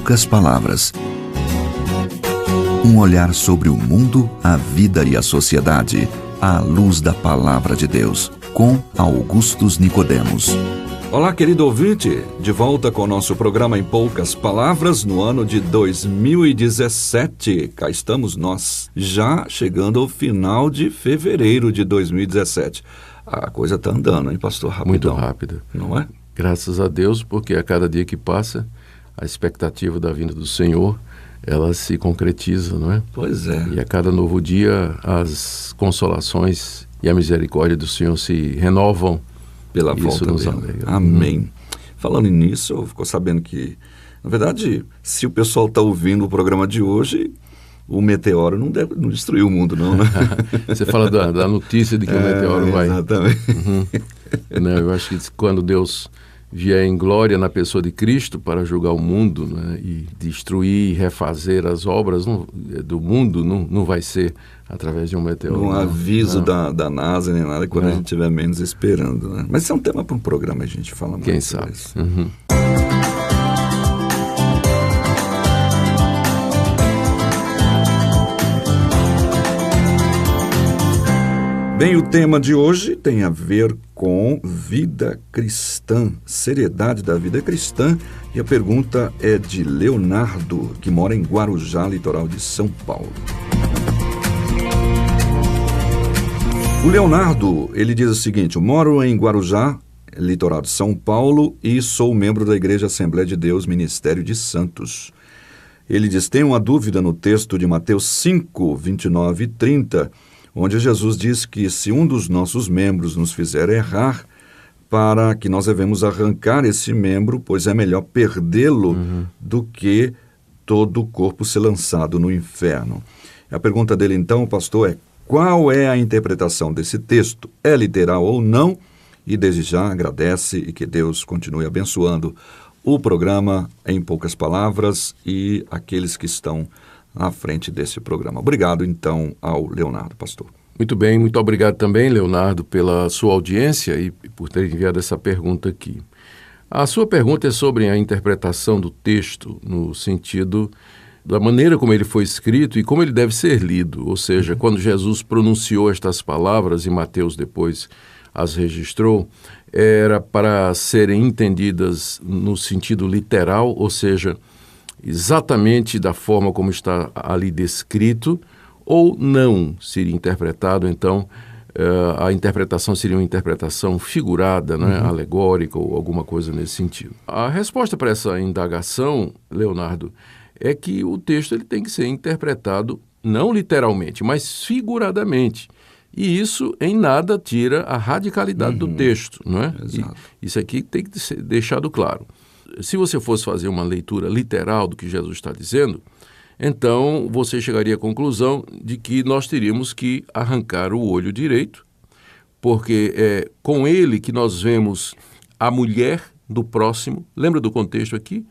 poucas palavras. Um olhar sobre o mundo, a vida e a sociedade, à luz da Palavra de Deus, com Augustus Nicodemos. Olá, querido ouvinte, de volta com o nosso programa Em Poucas Palavras, no ano de 2017. Cá estamos nós, já chegando ao final de fevereiro de 2017. A coisa está andando, hein, pastor? Rapidão. Muito rápida. Não é? Graças a Deus, porque a cada dia que passa, a expectativa da vinda do Senhor, ela se concretiza, não é? Pois é. E a cada novo dia, as consolações e a misericórdia do Senhor se renovam. Pela Isso volta nos dele. alegra. Amém. Falando nisso, eu fico sabendo que, na verdade, se o pessoal está ouvindo o programa de hoje, o meteoro não destruiu o mundo, não, né? Você fala da notícia de que o meteoro vai... Exatamente. Não, eu acho que quando Deus vier em glória na pessoa de Cristo para julgar o mundo, né, e destruir e refazer as obras do mundo, não vai ser através de um meteoro. Um aviso não. da NASA nem nada, quando Não. a gente estiver menos esperando, né? Mas isso é um tema para um programa, a gente fala mais. Quem sobre sabe? isso. Uhum. Bem, o tema de hoje tem a ver com vida cristã, seriedade da vida cristã, e a pergunta é de Leonardo, que mora em Guarujá, litoral de São Paulo. O Leonardo, ele diz o seguinte: eu moro em Guarujá, litoral de São Paulo, e sou membro da Igreja Assembleia de Deus, Ministério de Santos. Ele diz: tem uma dúvida no texto de Mateus 5, 29 e 30, onde Jesus diz que se um dos nossos membros nos fizer errar, para que nós devemos arrancar esse membro, pois é melhor perdê-lo do que todo o corpo ser lançado no inferno. A pergunta dele então, pastor, é: qual é a interpretação desse texto? É literal ou não? E desde já agradece e que Deus continue abençoando o programa Em Poucas Palavras e aqueles que estão à frente desse programa. Obrigado, então, ao Leonardo, pastor. Muito bem, muito obrigado também, Leonardo, pela sua audiência e por ter enviado essa pergunta aqui. A sua pergunta é sobre a interpretação do texto, no sentido da maneira como ele foi escrito e como ele deve ser lido. Ou seja, quando Jesus pronunciou estas palavras e Mateus depois as registrou, era para serem entendidas no sentido literal, ou seja, exatamente da forma como está ali descrito, ou não seria interpretado, então a interpretação seria uma interpretação figurada, né, alegórica ou alguma coisa nesse sentido. A resposta para essa indagação, Leonardo, é que o texto ele tem que ser interpretado não literalmente, mas figuradamente. E isso em nada tira a radicalidade do texto, não é? Exato. Isso aqui tem que ser deixado claro. Se você fosse fazer uma leitura literal do que Jesus está dizendo, então você chegaria à conclusão de que nós teríamos que arrancar o olho direito, porque é com ele que nós vemos a mulher do próximo. Lembra do contexto aqui?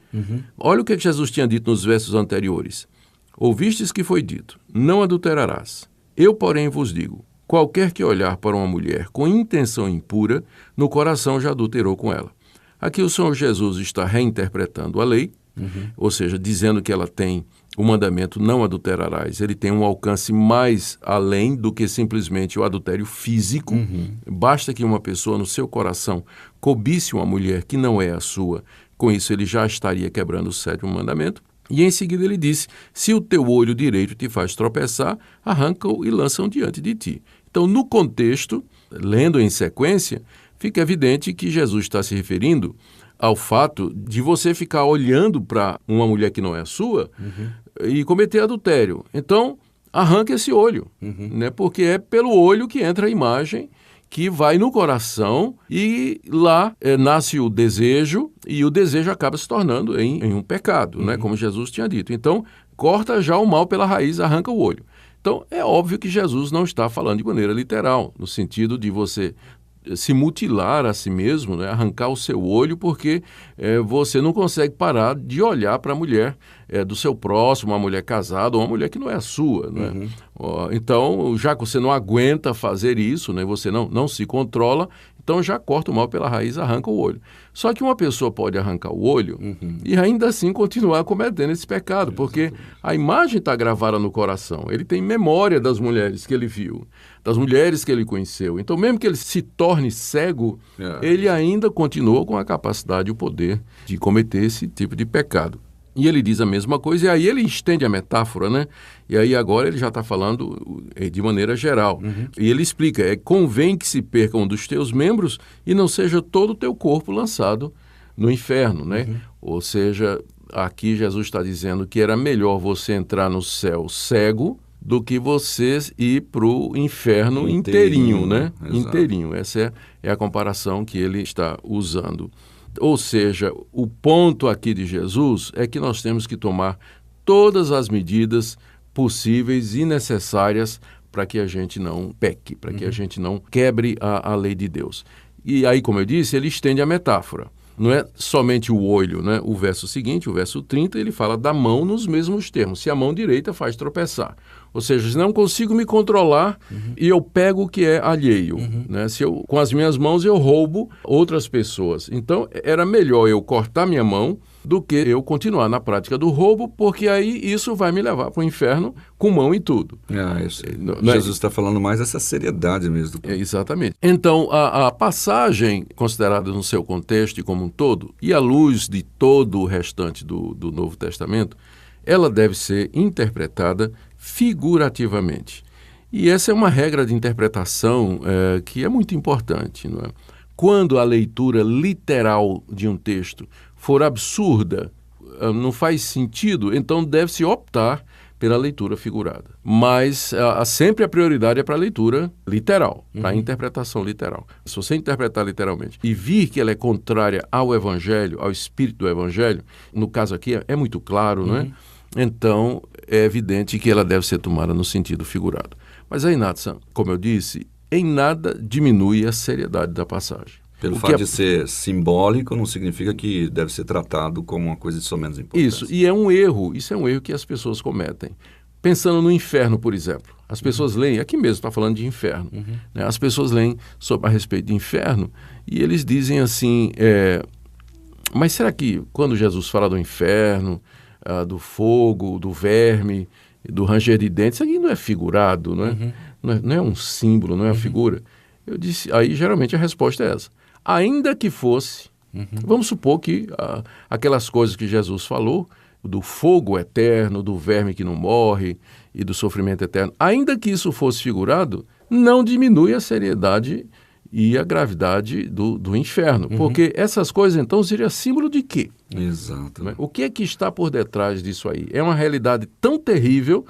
Olha o que Jesus tinha dito nos versos anteriores. Ouvistes que foi dito: não adulterarás. Eu, porém, vos digo: qualquer que olhar para uma mulher com intenção impura, no coração já adulterou com ela. Aqui o Senhor Jesus está reinterpretando a lei, ou seja, dizendo que ela tem o mandamento não adulterarás. Ele tem um alcance mais além do que simplesmente o adultério físico. Basta que uma pessoa no seu coração cobice uma mulher que não é a sua. Com isso ele já estaria quebrando o 7º mandamento. E em seguida ele disse: se o teu olho direito te faz tropeçar, arranca-o e lança-o diante de ti. Então, no contexto, lendo em sequência, fica evidente que Jesus está se referindo ao fato de você ficar olhando para uma mulher que não é a sua e cometer adultério. Então, arranca esse olho, né? Porque é pelo olho que entra a imagem, que vai no coração e lá nasce o desejo e o desejo acaba se tornando em um pecado, né? Como Jesus tinha dito. Então, corta já o mal pela raiz, arranca o olho. Então, é óbvio que Jesus não está falando de maneira literal, no sentido de você se mutilar a si mesmo, né? Arrancar o seu olho, porque você não consegue parar de olhar para a mulher do seu próximo, uma mulher casada ou uma mulher que não é a sua. Né? Então, já que você não aguenta fazer isso, né? Você não se controla, Então já corta o mal pela raiz, arranca o olho. Só que uma pessoa pode arrancar o olho e ainda assim continuar cometendo esse pecado, porque a imagem está gravada no coração. Ele tem memória das mulheres que ele viu, das mulheres que ele conheceu. Então, mesmo que ele se torne cego, ele ainda continua com a capacidade e o poder de cometer esse tipo de pecado. E ele diz a mesma coisa, e aí ele estende a metáfora, né? E aí agora ele já está falando de maneira geral. E ele explica, convém que se perca um dos teus membros e não seja todo o teu corpo lançado no inferno, né? Ou seja, aqui Jesus está dizendo que era melhor você entrar no céu cego do que você ir para o inferno inteirinho, né? Inteirinho. Essa é a comparação que ele está usando. Ou seja, o ponto aqui de Jesus é que nós temos que tomar todas as medidas possíveis e necessárias para que a gente não peque, para que a gente não quebre a lei de Deus. E aí, como eu disse, ele estende a metáfora. Não é somente o olho, né? O verso seguinte, o verso 30, ele fala da mão nos mesmos termos. Se a mão direita faz tropeçar. Ou seja, se não consigo me controlar e eu pego o que é alheio. Né? Se eu, com as minhas mãos eu roubo outras pessoas. Então, era melhor eu cortar minha mão do que eu continuar na prática do roubo, porque aí isso vai me levar para o inferno com mão e tudo. Jesus está falando mais dessa seriedade mesmo. Exatamente. Então, a passagem considerada no seu contexto e como um todo, e à luz de todo o restante do Novo Testamento, ela deve ser interpretada figurativamente. E essa é uma regra de interpretação que é muito importante, não é? Quando a leitura literal de um texto for absurda, não faz sentido, então deve-se optar pela leitura figurada. Mas sempre a prioridade é para a leitura literal, para a interpretação literal. Se você interpretar literalmente e vir que ela é contrária ao Evangelho, ao espírito do Evangelho, no caso aqui é muito claro, não é? Então é evidente que ela deve ser tomada no sentido figurado. Mas aí, Nathan, como eu disse, em nada diminui a seriedade da passagem. Pelo fato de ser simbólico, não significa que deve ser tratado como uma coisa de somenos importante. Isso, e é um erro, isso é um erro que as pessoas cometem. Pensando no inferno, por exemplo, as pessoas leem, aqui mesmo está falando de inferno, né? As pessoas leem a respeito de inferno e eles dizem assim, mas será que quando Jesus fala do inferno, do fogo, do verme, do ranger de dentes, isso aqui não é figurado, não é? Não é um símbolo, não é uma figura? Eu disse, aí geralmente a resposta é essa. Ainda que fosse, vamos supor que aquelas coisas que Jesus falou, do fogo eterno, do verme que não morre e do sofrimento eterno, ainda que isso fosse figurado, não diminui a seriedade e a gravidade do inferno. Porque essas coisas, então, seriam símbolo de quê? Exato. O que é que está por detrás disso aí? É uma realidade tão terrível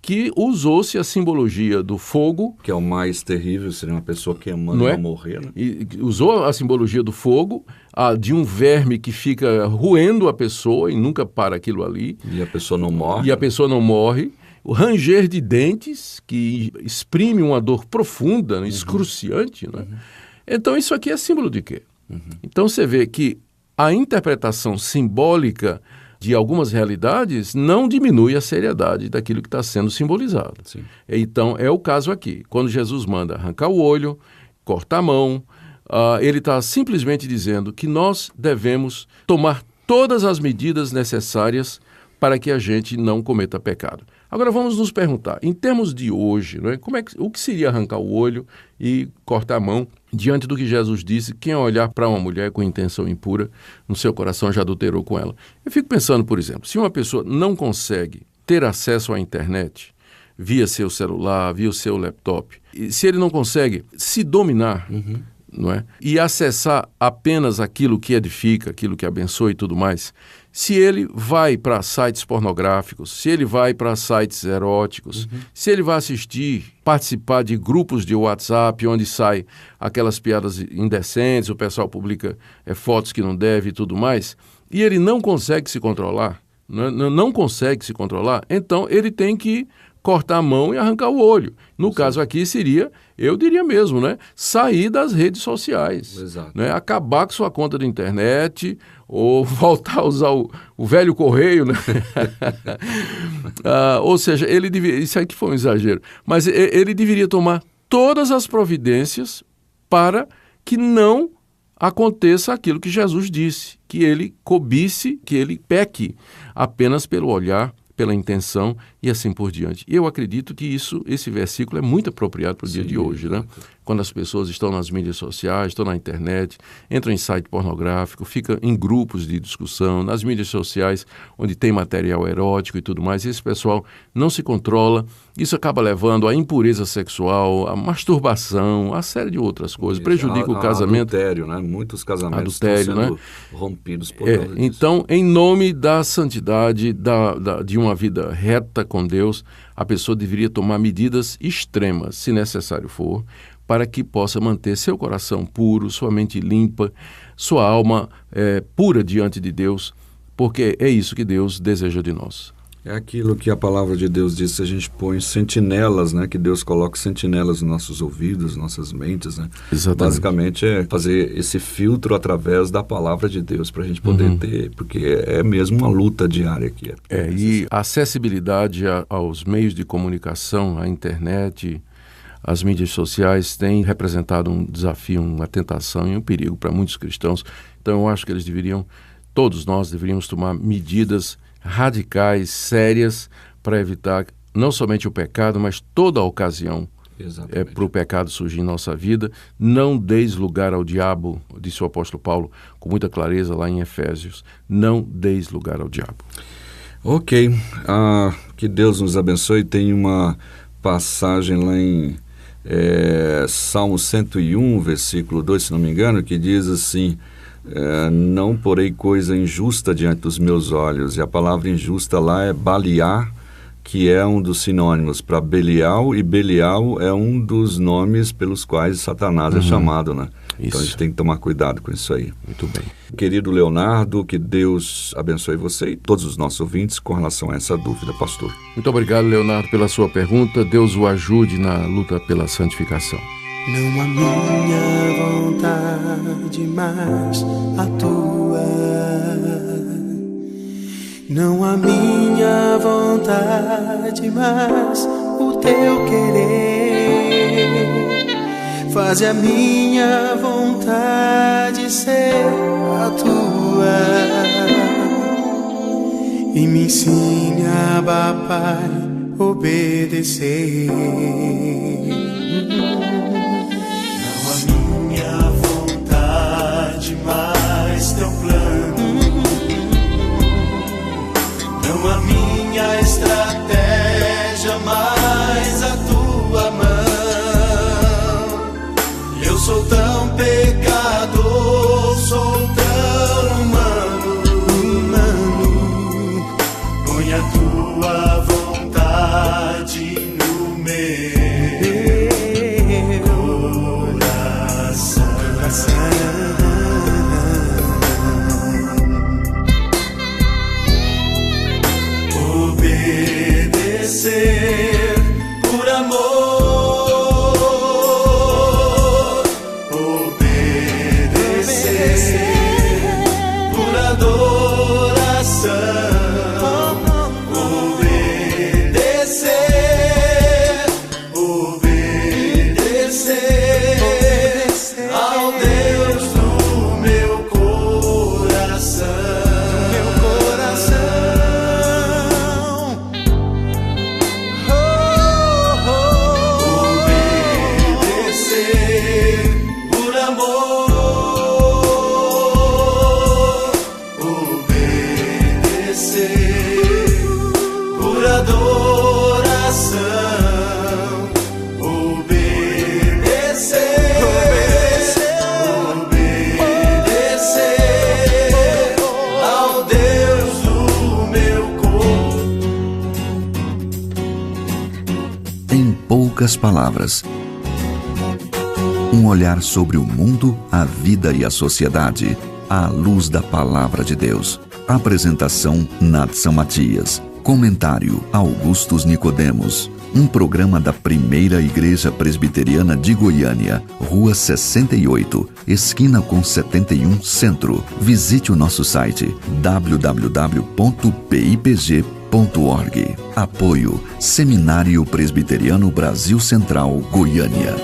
que usou-se a simbologia do fogo. Que é o mais terrível, seria uma pessoa queimando e morrer, né? E usou a simbologia do fogo, de um verme que fica roendo a pessoa e nunca para aquilo ali. E a pessoa não morre. E a pessoa não morre. O ranger de dentes, que exprime uma dor profunda, excruciante. Né? Então, isso aqui é símbolo de quê? Então, você vê que a interpretação simbólica de algumas realidades não diminui a seriedade daquilo que está sendo simbolizado. Sim. Então, é o caso aqui. Quando Jesus manda arrancar o olho, cortar a mão, ele está simplesmente dizendo que nós devemos tomar todas as medidas necessárias para que a gente não cometa pecado. Agora vamos nos perguntar, em termos de hoje, não é? O que seria arrancar o olho e cortar a mão diante do que Jesus disse, quem olhar para uma mulher com intenção impura, no seu coração já adulterou com ela. Eu fico pensando, por exemplo, se uma pessoa não consegue ter acesso à internet via seu celular, via o seu laptop, se ele não consegue se dominar, não é? E acessar apenas aquilo que edifica, aquilo que abençoa e tudo mais, se ele vai para sites pornográficos, se ele vai para sites eróticos, se ele vai participar de grupos de WhatsApp onde sai aquelas piadas indecentes, o pessoal publica fotos que não deve e tudo mais, e ele não consegue se controlar, não consegue se controlar, então ele tem que cortar a mão e arrancar o olho. No caso aqui seria, eu diria mesmo, né, sair das redes sociais. Exato. Né, acabar com sua conta de internet ou voltar a usar o velho correio. Né? Ou seja, ele deveria, isso aqui foi um exagero, mas ele deveria tomar todas as providências para que não aconteça aquilo que Jesus disse, que ele cobice, que ele peque apenas pelo olhar, pela intenção e assim por diante. E eu acredito que esse versículo é muito apropriado para o dia de hoje, né? Quando as pessoas estão nas mídias sociais, estão na internet, entram em site pornográfico, ficam em grupos de discussão, nas mídias sociais, onde tem material erótico e tudo mais, e esse pessoal não se controla, isso acaba levando à impureza sexual, à masturbação, a série de outras coisas, prejudica o casamento. Adultério, né? Muitos casamentos estão sendo rompidos por causa disso. Então, em nome da santidade, de uma vida reta com Deus, a pessoa deveria tomar medidas extremas, se necessário for, para que possa manter seu coração puro, sua mente limpa, sua alma pura diante de Deus, porque é isso que Deus deseja de nós. É aquilo que a palavra de Deus diz, a gente põe sentinelas, né? Que Deus coloca sentinelas nos nossos ouvidos, nossas mentes, né? Exatamente. Basicamente é fazer esse filtro através da palavra de Deus para a gente poder ter, porque é mesmo uma luta diária aqui. E a acessibilidade aos meios de comunicação, à internet, as mídias sociais têm representado um desafio, uma tentação e um perigo para muitos cristãos. Então eu acho que todos nós deveríamos tomar medidas radicais, sérias, para evitar não somente o pecado, mas toda a ocasião para o pecado surgir em nossa vida. Não deis lugar ao diabo, disse o apóstolo Paulo com muita clareza lá em Efésios. Não deis lugar ao diabo. Ok, que Deus nos abençoe. Tem uma passagem lá em Salmo 101, versículo 2, se não me engano, que diz assim: não porei coisa injusta diante dos meus olhos. E a palavra injusta lá é Baliar, que é um dos sinônimos para Belial, e Belial é um dos nomes pelos quais Satanás é chamado, né? Isso. Então a gente tem que tomar cuidado com isso aí. Muito bem. Querido Leonardo, que Deus abençoe você e todos os nossos ouvintes com relação a essa dúvida, pastor. Muito obrigado, Leonardo, pela sua pergunta. Deus o ajude na luta pela santificação. Não a minha vontade, mas a tua. Não a minha vontade, mas o teu querer. Faze a minha vontade ser a tua. E me ensine a, Pai, obedecer. Mas teu plano, não a minha estratégia, mas a tua mão. Eu sou tão pecador, sou tão humano. Põe a tua vontade no meu coração. Obedecer por amor, obedecer por adoração, obedecer, obedecer ao Deus do meu coração. Poucas palavras. Um olhar sobre o mundo, a vida e a sociedade, à luz da palavra de Deus. Apresentação: Nadson Matias. Comentário: Augustus Nicodemos. Um programa da Primeira Igreja Presbiteriana de Goiânia, Rua 68, esquina com 71, Centro. Visite o nosso site www.pipg.org. Apoio: Seminário Presbiteriano Brasil Central, Goiânia.